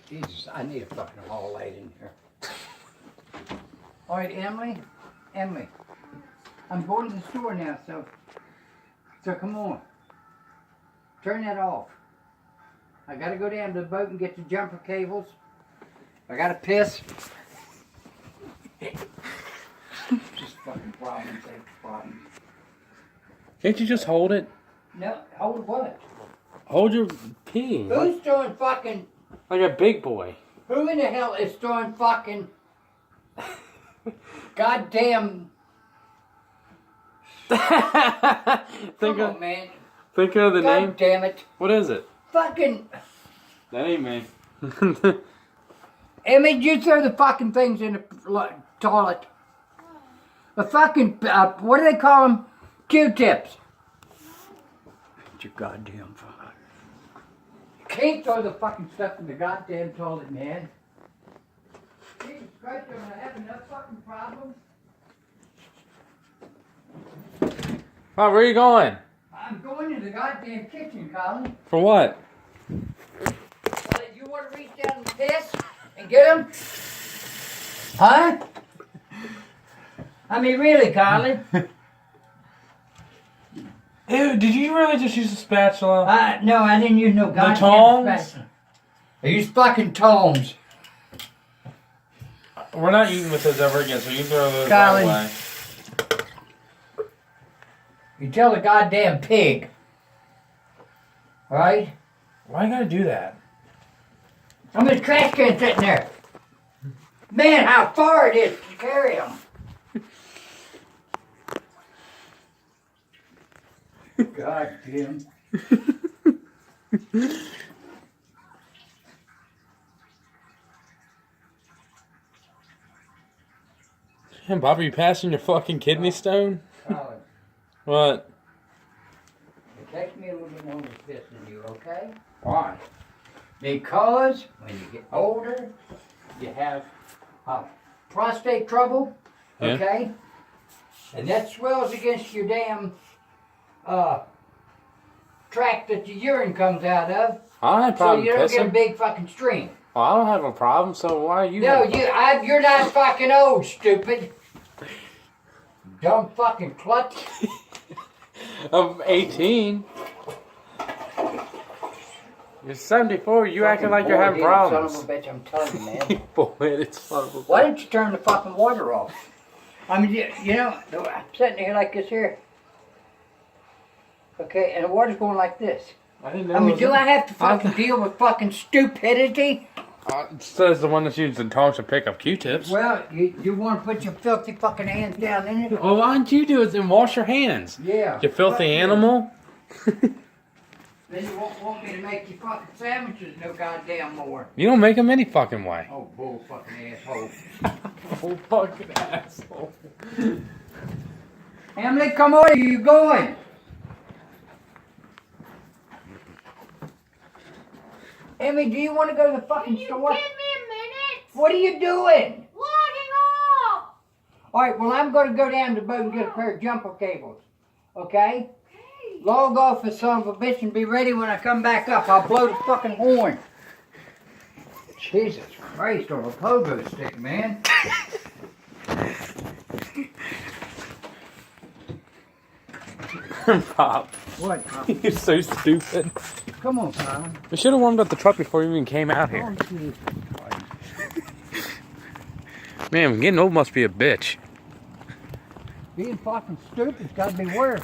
Jesus, I need a fucking hall light in here. All right, Emily, I'm going to the store now, so come on. Turn that off. I gotta go down to the boat and get the jumper cables. I gotta piss. Just fucking problems after problems. Can't you just hold it? No, hold what? Hold your pee. Who's throwing fucking... Like a big boy. Who in the hell is throwing fucking... goddamn... Come on, man. Think of the God name. Damn it. What is it? Fucking... That ain't me. Emmy, you throw the fucking things in the toilet. The fucking... what do they call them? Q-tips. Your goddamn fuck. You can't throw the fucking stuff in the goddamn toilet, man. Jesus Christ, I'm gonna have enough fucking problems. Oh, where are you going? I'm going to the goddamn kitchen, Colin. For what? You want to reach down and piss and get them? Huh? I mean, really, Colin? Ew, did you really just use a spatula? No, I didn't use no goddamn tongs? spatula. I used fucking tongs. We're not eating with those ever again, so you throw those Colin. right away. You tell the goddamn pig. Alright? Why you gotta do that? I'm in a trash can sitting there. Man, how far it is to carry them. God damn. Damn, Bob, are you passing your fucking kidney stone? Colin, What? it takes me a little bit longer to piss than you, okay? Why? Because when you get older, you have prostate trouble, okay? And that swells against your damn tract that your urine comes out of. I don't have a So problem you don't get a pissing. big fucking stream. Well, I don't have a problem, so why are you... No, you're not fucking old, stupid. Dumb fucking klutz. I'm 18. You're 74, you acting like you're having problems. Son of a bitch, I'm telling you, man. Bullheaded son of a Why don't you turn the fucking water off? I mean, you know, I'm sitting here like this here. Okay, and the water's going like this. I didn't know. I mean, do I have to fucking deal with fucking stupidity? It says the one that's using tongs to pick up Q-tips. Well, you want to put your filthy fucking hands down in it? Well, why don't you do it and wash your hands? Yeah. You filthy animal. Then you won't want me to make you fucking sandwiches no goddamn more. You don't make them any fucking way. Oh, bull fucking asshole. Oh, fucking asshole. Emily, come on, where are you going? Emily, do you want to go to the fucking store? Give me a minute. What are you doing? Logging off. Alright, well, I'm going to go down to the boat and get a pair of jumper cables. Okay? Log off, the son of a bitch, and be ready when I come back up. I'll blow the fucking horn. Jesus Christ, on a pogo stick, man. Pop. What, Pop? You're so stupid. Come on, Kyle. We should have warmed up the truck before we even came out here. Oh, Jesus Christ. Man, getting old must be a bitch. Being fucking stupid's got to be worse.